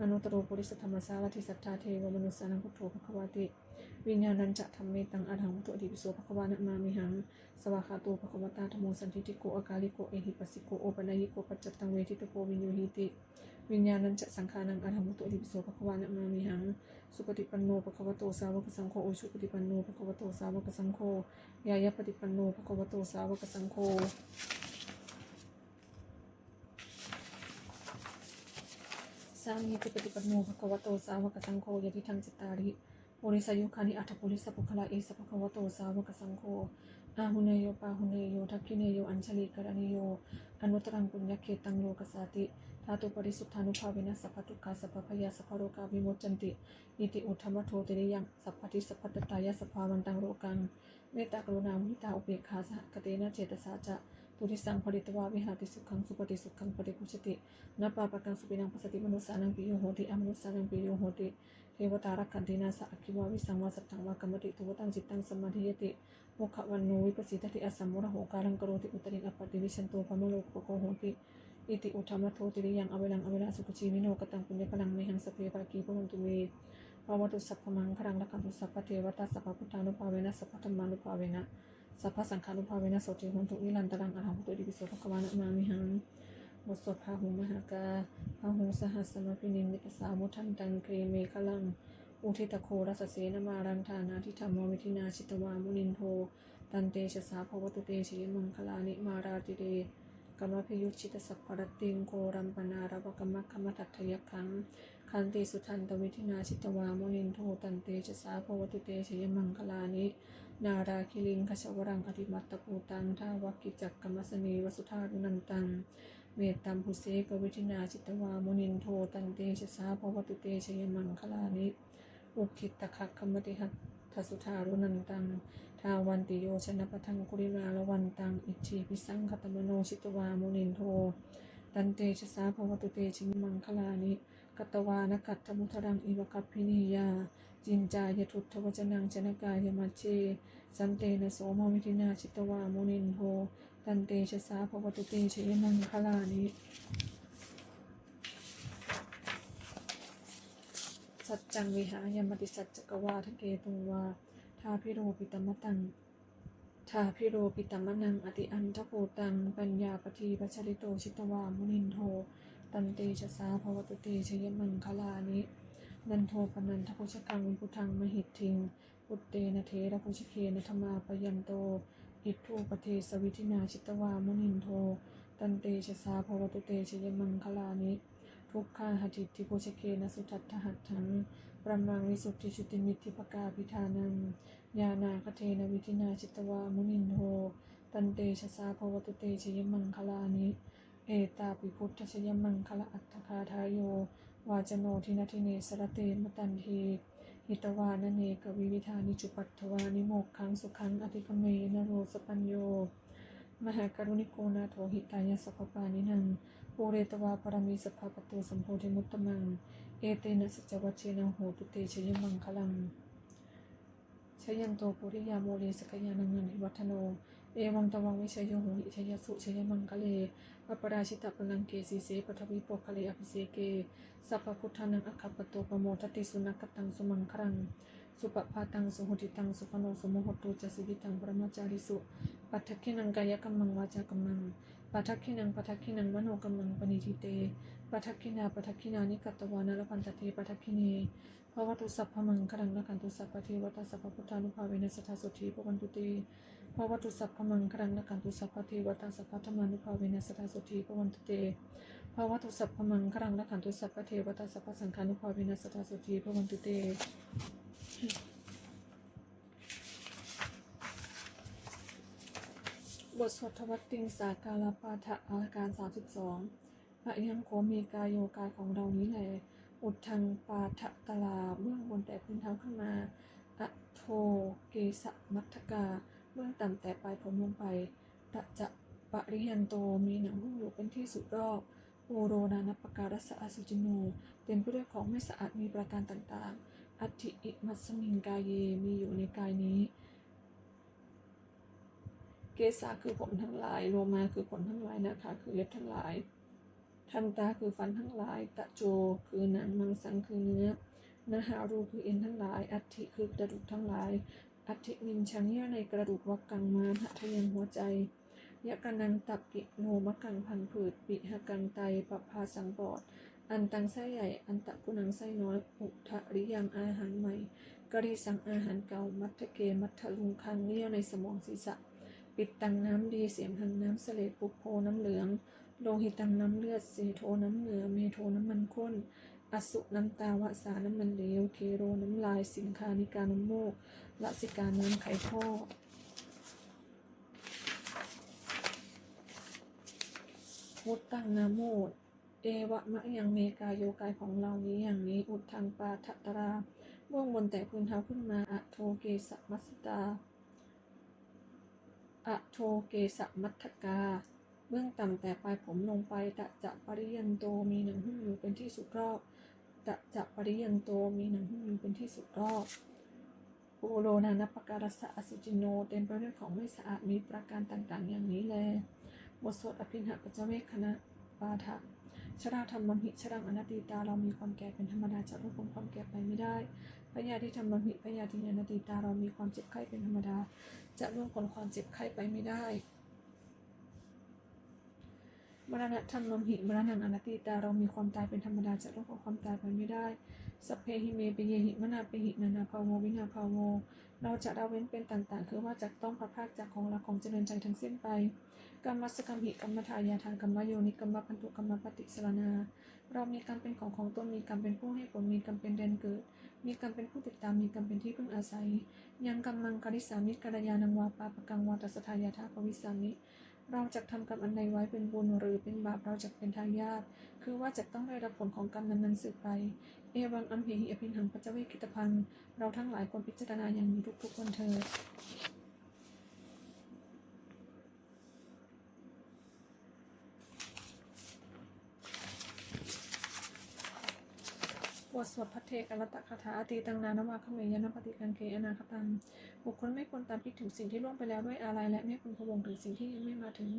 อนุตตโรปุริสธรรมสารถิสัทธาเทวมนุสสานังพุทโธภควติวิญญาณัญจะธรรมเมตังอรหังพุทโธอิติปิโสภควานะมามิหังสวากขาโตภควตาธัมโมสันทิฏฐิโกอากาลิโกเอหิปัสสิโกโอปนัยโกปัจจตังเวทิตโพวินโยหิติ วิญญาณัญจะสังขารังอรหังมุตโตอิติปิโสภควานะมามิหังสุปฏิปันโนภควโตสาวกสังโฆโอชุปฏิปันโนภควโตสาวกสังโฆยายะปฏิปันโนภควโตสาวกสังโฆสามีจิปฏิปันโนภควโตสาวกสังโฆยะทิทังจิตตาริปุริสยุคานิอัตถปุริสปุคละเอสภควโตสาวกสังโฆอาหุเนโยปาหุเนโยทักขิเนโยอัญชลีกรณิโยอนุตรังปุญญเขตังโลกสาติธาตุปริสุทธานุภาเวนะสัพพทุกขาสัพพพยาสัพพโรกาวิโมจจันติอิติอุทธมโทติริยังสัพพทิสัพพตตายะสัพพาวันตังโลกังเมตตากรุณามุทิตาอุเบกขาสหคเตนะเจตสาจะปุริสังผลิตวาวิหารติสุขังสุปฏิสุขังปฏิปุชตินัปปาปะกังสุปินังปัสสติมนุสสานังปิโยโหติอมนุสสานังปิโยโหติเทวตารักขันตินาสะอคิวาวิสังวาสัตถังวากรรมติทุวตังจิตตังสมาธิยติโมขวันโนวิปัสสิทธิอสัมมุระโหการังกโรติอุตริงอปปติวิชันโตภมโลกโกโหติอิติอุทธมโทติริยังอเวลังอเวลาสุขชีวิโนกตังปุญญพลังเมหังสเพปากีพวันตุเวภาวตุสัพพมังครังละคันตุสัพพเทวตาสัพพพุทธานุภาเวนะสัพพธรรมานุภาเวนะสัพพสังฆานุภาเวนะโสติหุนตุนิรันตรังอรหังพุทโธอิติปิโสภควานะมามิหังบทสวดพาหุมหากาพาหุสหัสสมพินิมิตสามุทันตังเคเมฆลังอุทิตโครัสเสนมารันธานาทิธรรมวิธินาชิตวามุนินโทตันเตชะสาภวตุเตชยมังคลานิมาราติเดกรรมพิยุชิตสัพพรติงโครัมปนารวกรรมคมทัตถยคังคันติสุทันตวิธินาชิตวามุนินโทตันเตชะสาภวตุเตชยมังคลานินาราคิลิงคชวรังอธิมัตตภูตังทาวกิจักกรรมสเนวสุธารุนันตังเมตตัมภุเสกวิธินาชิตวามุนินโทตันเตชะสาภวตุเตชยมังคลานิอุคิตตะคักขมติหัตถสุธารุนันตังทาวันติโยชนะปะทังกุริมาลวันตังอิชีพิสังคตมโนชิตวามุนินโทตันเตชะสาภวตุเตชยมังคลานิกัตวานกัตถมุทรังอิวกัปพินียาจินจายทุตถวจนังชนกายมัจเจสันเตนะโสมวิธินาชิตวามุนินโทตันเตชะสาภวตุเตชยมังคลานิสัจจังวิหายมติสัจจกวาทเกตุงวาทาพิโรปิตมตังทาพิโรปิตมนังอติอันทโพตังปัญญาปทีปัชริโตชิตวามุนินโทตันเตชะสาภวตุเตชยมังคลานินันโทปนันทโพชกังวิพุทังมหิตทิงปุตเตนะเทระโพชเคนะธรรมาปยันโตอิทธุปเทสวิธินาชิตวามุนินโทตันเตชะสาภวตุเตชยมังคลานิทุกขาหติทิโพชเคนะสุทัตถหัตถังปรมังวิสุทธิชุติมิตติภกาภิธานังญาณาคเทนะวิธินาชิตวามุนินโทตันเตชะสาภวตุเตชยมังคลานิเอตาปิพุทธชยมังคลอัตถคาทายโยวาจโนทินาทิเนสรเตมตันทีหิตวานเนกวิวิธานิจุปัตถวานิโมกขังสุขังอธิกเมนโรสปัญโยมหากรุณิโกนาโถหิตายสัพพปานินังโอเรตวาปรมีสัพพปตุสัมโพธิมุตตมังเอเตนะสัจวัชเชนะโหตุเตชยมังคลังชยันโตปุริยาโมเลสกยานังนันทิวัฒโนเอวังตวังวิชยโหหิชยสุชยมังคะเลอปราชิตพลังเกสีเสปทวิโปคะเลอภิเสเกสัพพพุทธานังอคัปปโตปโมทติสุนักตังสุมังครังสุปภาตังสุโหติตังสุขโนสุโมหตุจสิวิตังปรมจาริสุปัทถคินังกายกัมมังวาจากัมมังปัทถคินังมโนกัมมังปณิทิเตปัทถคินานิกัตตวานรพันตเตปัทถคิเนภวตุสัพพมังครังละคันตุสัพพเทวตาสัพพพุทธานุภาเวนะสัทธาสุธีภวันตุเตภวตุสัพพมังครังละคันตุสัพพเทวตาสัพพธรรมานุภาเวนะสัทธาสุธีภวันตุเตภวตุสัพพมังครังละคันตุสัพพเทวตาสัพพสังฆานุภาเวนะสัทธาสุธีภวันตุเตบทสวดทวัตติงสากาลปาฐะอาการ32พระยังโคมีกายโยกายของเรานี้แหละอุดทังปาฐะตลาเบื้องบนแต่พื้นเท้าขึ้นมาอะโทเกสะมัทธกาเบื้องต่ำแต่ปลายผมลงไปตะจะปริยันโตมีหนังหุ้มอยู่เป็นที่สุดรอบโอโรนานัปปการัสสะอสุจิโนเต็มไปด้วยของไม่สะอาดมีประการต่างๆอัตถิอิมัสสมิงกายเยมีอยู่ในกายนี้เกสาคือผมทั้งหลายโลมาคือขนทั้งหลายนะคะคือเล็บทั้งหลายทันตาคือฟันทั้งหลายตะโจคือหนังมังสังคือเนื้อนาหารูคือเอ็นทั้งหลายอัฐิคือกระดูกทั้งหลายอัฐินินชังเยื่อในกระดูกวักกังมานหะทะยันหัวใจยะกันังตับกิโนมะกังพันผืดปิหกังไตปภาสังปอด อันตังไส้ใหญ่อันตะกุนังไส้น้อยอุทะริยังอาหารใหม่กะรีสังอาหารเก่ามัทธเกมัทธลุงคังเลี้ยวในสมองศีรษะปิดตังน้ำดีเสียมหังน้ำเสลดปุโพน้ำเหลืองโลหิตังน้ำเลือดเสโทน้ำเหงื่อเมโทน้ำมันข้นอสุน้ำตาวะสาน้ำมันเหลวเคโรน้ำลายสิงคานิกาน้ำมูกละสิกาน้ำไขข้อพุทตังนาโมดเอวะมะยังเมกายโยกายของเรานี้อย่างนี้อุดทางปาทัตตราเบื้องบนแต่พื้นเท้าขึ้นมาอะโทเกสมัสตาอะโทเกสมัทธกาเบื้องต่ำแต่ปลายผมลงไปตะจะปริยันโตมีหนังหุ้มอยู่เป็นที่สุดรอบตะจะปริยันโตมีหนังหุ้มอยู่เป็นที่สุดรอบปุโรนานัปปการสะอสุจิโนเต็มไปด้วยของไม่สะอาดมีประการต่างๆอย่างนี้แลบทสวดอภินหปัจจเวคขณะปาฐะชราธรรมหิชรังอนัตติตาเรามีความแก่เป็นธรรมดาจะลดความแก่ไปไม่ได้พยาธิธรรมหิพยาธิอนัตติตาเรามีความเจ็บไข้เป็นธรรมดาจะล่วงพ้นความเจ็บไข้ไปไม่ได้มรณะธรรมหิมรณังอนัตติตาเรามีความตายเป็นธรรมดาจะล่วงพ้นความตายไปไม่ได้สัพเพหิเมปิเยหิมนาปิหินานาภาโววินาภาโวเราจะละเว้นเป็นต่างๆคือว่าจะต้องพระภาคจากของรักของเจริญใจทั้งสิ้นไปกรรมสกรรมหิกรรมทายาทานกรรมโยนิกรรมพันธุกรรมปฏิสรณาเรามีกรรมเป็นของตนมีกรรมเป็นผู้ให้ผลมีกรรมเป็นแดนเกิดมีกรรมเป็นผู้ติดตามมีกรรมเป็นที่พึ่งอาศัยยังกรรมังกริสามิกัลยาณังวาปาปกังวาตัสสทายาทาปวิสามิเราจะทำกรรมอันใดไว้เป็นบุญหรือเป็นบาปเราจะเป็นทายาทคือว่าจะต้องได้รับผลของกรรมนั้นๆสืบไปเอวังอัมเหหิอภินหังปัจจเวกิตพังเราทั้งหลายควรพิจารณาอย่างนี้ทุกๆวันเถิดบทสวดพระเทกอรตคาถาอตีตังนานวาคเมยนปฏิกังเกอนาคตังบุคคลไม่ควรตามคิดถึงสิ่งที่ล่วงไปแล้วด้วยอาลัยและไม่ควรพะวงถึงสิ่งที่ยังไม่มาถึง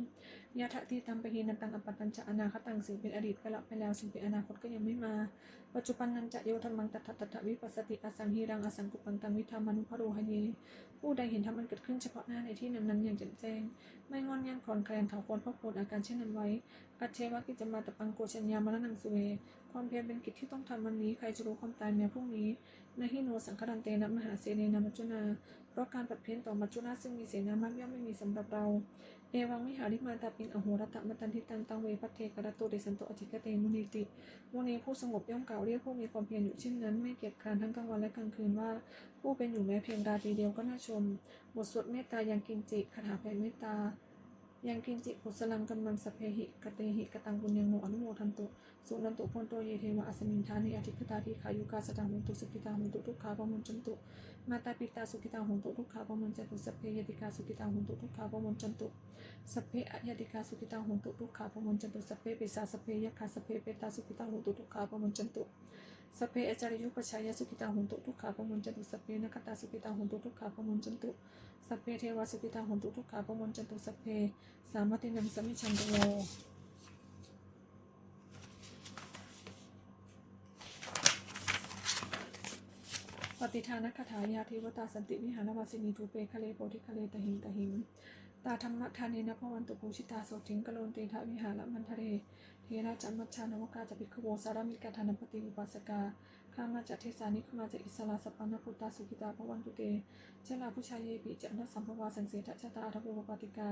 ยะถะตีตังปะหีนันตังอปัตตัญจะอนาคตังสิ่งเป็นอดีตก็ละไปแล้วสิ่งเป็นอนาคตก็ยังไม่มาปัจจุบันนันจะโยธรรมังตัทตะวิปัสสติอสังหิรังอสังกุปังตังวิธรรมานุภโรหเยผู้ใดเห็นธรรมอันเกิดขึ้นเฉพาะหน้าในที่นั้นๆอย่างแจ่มแจ้งไม่งอนแงนคลอนแคลนเขาควรพระโพธิอาการเช่นนั้นไว้อัจเทวกิจมาตปังโกชัญญามรณังสุเวความเพียรเป็นกิจที่ต้องทำวันนี้ใครจะรู้ความตายแม้พรุ่งนี้นาหิโนสังครันเตนะมหาเสเนนะมัจจุนาเพราะการปัดเพี้ยนต่อมัจจุราชซึ่งมีเสนามากย่อมไม่มีสำหรับเราเอวังวิหาริมาตาปิงอโหรตะมตันทิตังตังเวพัทเทกรโตเดสันโตอจิกเตมุนิติวันนี้ผู้สงบย่อมกล่าวเรียกผู้มีความเพียรอยู่เช่นนั้นไม่เกียจคร้านทั้งกลางวันและกลางคืนว่าผู้เป็นอยู่แม้เพียงราตรีเดียวก็น่าชมบทสวดเมตตายังกินจิคาถาแผ่เมตตายังกินจิกุศลังกัมมังสเพหิกเตหิกตังบุญยังโนอนุโมทันตุสุนันตุพนโตเยเทวะอัสมินทานิอธิคตาทิขายุกาสตังหุนตุสุกิตังหุนตุทุกขาปมุญจันตุมาตาปิตาสุกิตังหุนตุทุกขาปมุญจันตุสัพเพยติกาสุกิตังหุนตุทุกขาปมุญจันตุสัพเพอายติกาสุกิตังหุนตุทุกขาปมุญจันตุสัพเพปิสาสัพเพยคาสัพเพเปตาสุกิตังหุนตุทุกขาปมุญจันตุสัพเพอจาริยุปชายสุกิตังหุนตุทุกขาปมุญจันตุสัพเพนคตาสุกิตังหุนตุทุกขาปมุญจันตุสัพเพเทวาสุกิตังหุนตุทุกขาปมุญจันตุสัพเพสามตินังสมิชันตุโลปฏิทานคถายาเทวตาสันติวิหารวาสินีทูเปคะเลโพธิคะเลตหิงตหิงตาธรรมทานีนภวันตุภูชิตาโสทิงกโลนตีทวิหารมันทะเรเทระจัมมัชชานวกาจะภิกขโวสารามิกาธานปฏิอุปาสกาข้ามาจากเทสานิขมาจากอิสลาสปันนพุตตาสุกิตาภวันตุเตเจลาผู้ชายเยปิจันทสัมภวาสังเสตชะตาอัตภุปติกา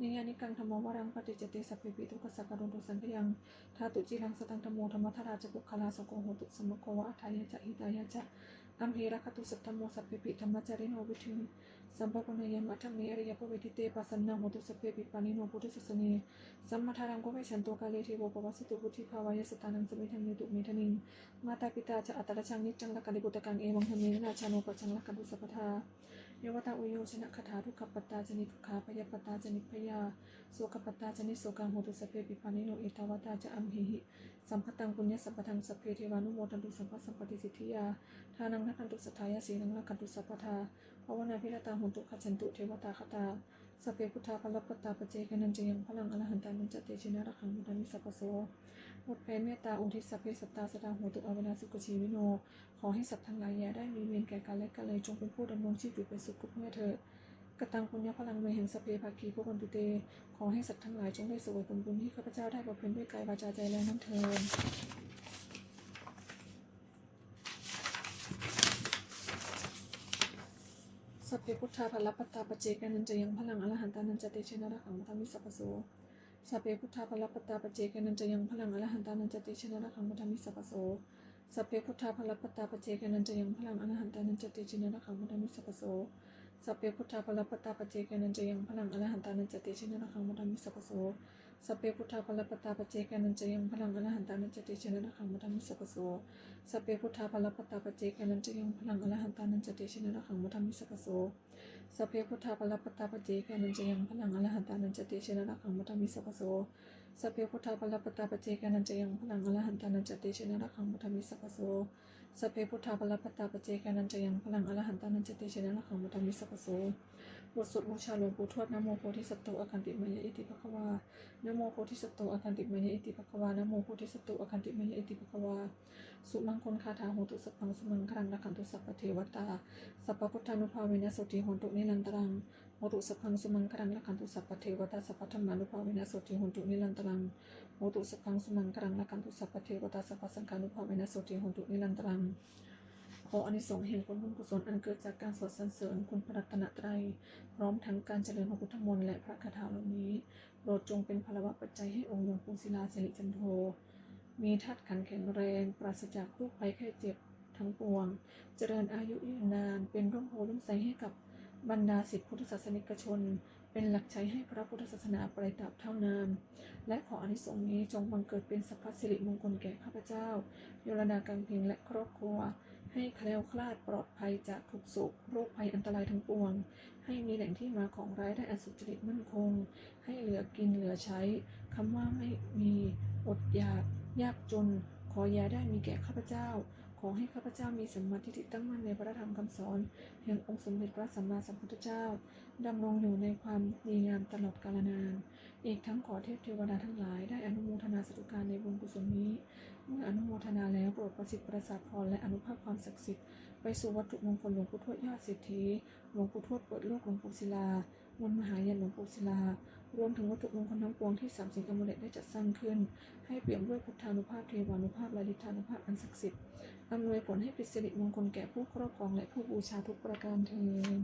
นิยานิกังธรรมวรังปฏิจเตสัพเพปิทุกขสักการุตุสันพยังธาตุจิรังสตังธรรมโมธรรมธราจปุคลาสโกโหตุสมโกวะอัฏฐายะจะหิตายะจะอัมเหระคตุสัตตโมสัพเพปิธรรมจาริโนวิทิสัมภวนัยมัทธเมอริยภเวทิเตปัสสนาโหตุสัพเพปิปานิโนพุทธสัสเนสัมมาทารังโกเวชันโตกาเลเทโวปวัสสตุพุทธิภาวายสตานังสมิทังเยตุเมทนิงมาตาปิตาจะอัตตะชังนิจังลักขณิปุตตังเอวังธรรมราชาโนปจังลักขดุสัพพทาเยวตาอุโยชนะคาถาทุกขปัตตาจนิทุกขาพยปัตตาจนิพยาโสกปัตตาจนิโสกังโหตุสัพเพปิปานิโนเอตาวตาจะอัมหิสัมภตังปุญญสัพพทังสัพเพเทวานุโมทันตุสัพพสัมปติสิทธิยาทานังนันตุสัทธายาสีนังลักขดุสัพพทาภาวนาพิรตาหุนตุขัจฉันตุเทวตาคตาสเปพุทธาพลปตาปเจกันันจยังพลังอรหันตานันจเตชินารักขังมุตามิสัพพโสหมดแผ่เมตตาอุทิศสัพเพสัตตาสดาโหตุอเวนาสุกชีวิโนขอให้สัตว์ทั้งหลายอย่าได้มีเวรแก่กันและกันเลยจงเป็นผู้ดำรงชีพอยู่เป็นสุขทุกเมื่อเถิดกตังปุญญพลังเวแห่งสเปภาคีพวกวันตุเตขอให้สัตว์ทั้งหลายจงได้สวยผลบุญที่ข้าพเจ้าได้บำเพ็ญด้วยกายวาจาใจแล้วนั้นเถิด เพพุทธาภลัปปตาปเจกานันจะยังพลังอรหันตานันจะเตชะนะระขังมุทามิสัพพโสสัพเพพุทธาภลัปปตาปเจกานันจะยังพลังอรหันตานันจะเตชะนะระขังมุทามิสัพพโสสัพเพพุทธาภลัปปตาปเจกานันจะยังพลังอรหันตานันจะเตชะนะระขังมุทามิสัพพโสสัพเพพุทธาภลัปปตาปเจกานันจะยังพลังอรหันตานันจะเตชะนะระขังมุทามิสัพพโสสัพเพพุทธาภลัปปตาปเจกานันจะยังพลังอรหันตานันจะเตชะนะระขังมุทามิสัพพโสสัพเพพุทธาภลัปปตาปเจกานันจะยังพลังอรหันตานันจะเตชะนะระขังมุทามิสัพพโสสัพเพพุทธาภลัปปตาปเจกานันจะยังพลังอรหันตานันจะเตชะนะระขังมุทามิสัพพโสสัพเพพุทธาภลัปปตาปเจกานันจะยังพลังอรหันตานันจะเตชะนะระขังมุทามิสัพพโสสัพเพพุทธาภลัปปตาปเจกานันจะยังพลังอรหันตานันจะเตชะนะระขังมุทามิสัพพโสบทสวดบูชาหลวงปู่ทวดนะโมโพธิสัตโตอคันติมายะอิติภควานะโมโพธิสัตโตอคันติมายะอิติภควานะโมโพธิสัตโตอคันติมายะอิติภควาสุมังคลคาถาโหตุสัพพังสุมังครังระขันตุสัพพเทวตาสัพพพุทธานุภาเวนะโสติโหตุนิรันตรังโหตุสัพพังสุมังครังระขันตุสัพพเทวตาสัพพธรรมานุภาเวนะโสติโหตุนิรันตรังโหตุสัพพังสุมังครังระขันตุสัพพเทวตาสัพพสังฆานุภาเวนะโสติโหตุนิรันตรังขออานิสงส์แห่งผลบุญกุศลอันเกิดจากการสวดสรรเสริญคุณพระรัตนตรัยพร้อมทั้งการเจริญพระพุทธมนต์และพระคาถาเหล่านี้โปรดจงเป็นพลวะปัจจัยให้องค์หลวงปู่ศิลาสิริจันโทมีธาตุขันธ์แข็งแรงปราศจากโรคภัยไข้เจ็บทั้งปวงเจริญอายุยืนนานเป็นร่มโพล่มไทรให้กับบรรดาศิษย์พุทธศาสนิกชนเป็นหลักชัยให้พระพุทธศาสนาไปตราบเท่านานและขออานิสงส์นี้จงบังเกิดเป็นสัพพสิริมงคลแก่ข้าพเจ้าโยรดากังเพ็งและครอบครัวให้แคล้วคลาดปลอดภัยจากทุกโศกโรคภัยอันตรายทั้งปวงให้มีแหล่งที่มาของรายได้อันสุจริตมั่นคงให้เหลือกินเหลือใช้คำว่าไม่มีอดอยากยากจนขออย่าได้มีแก่ข้าพเจ้าขอให้ข้าพเจ้ามีสัมมาทิฏฐิตั้งมั่นในพระธรรมคำสอนแห่งองค์สมเด็จพระสัมมาสัมพุทธเจ้าดำรงอยู่ในความดีงามตลอดกาลนานอีกทั้งขอเทพเทวดาทั้งหลายได้อนุโมทนาสาธุการในบุญกุศลนี้เมื่ออนุโมทนาแล้วโปรดประสิทธิ์ประสาทพรและอนุภาพความศักดิ์สิทธิ์ไปสู่วัตถุมงคลหลวงปู่ทวดยอดเศรษฐีหลวงปู่ทวดเปิดโลกหลวงปู่ศิลามนต์มหายันหลวงปู่ศิลารวมถึงวัตถุมงคลทั้งปวงที่3 สิ่งอมฤตได้จัดสร้างขึ้นให้เปี่ยมด้วยพุทธานุภาพเทวานุภาพและฤทธานุภาพอันศักดิ์สิทธิ์อำนวยผลให้เป็นสิริมงคลแก่ผู้ครอบครองและผู้บูชาทุกประการเทอญ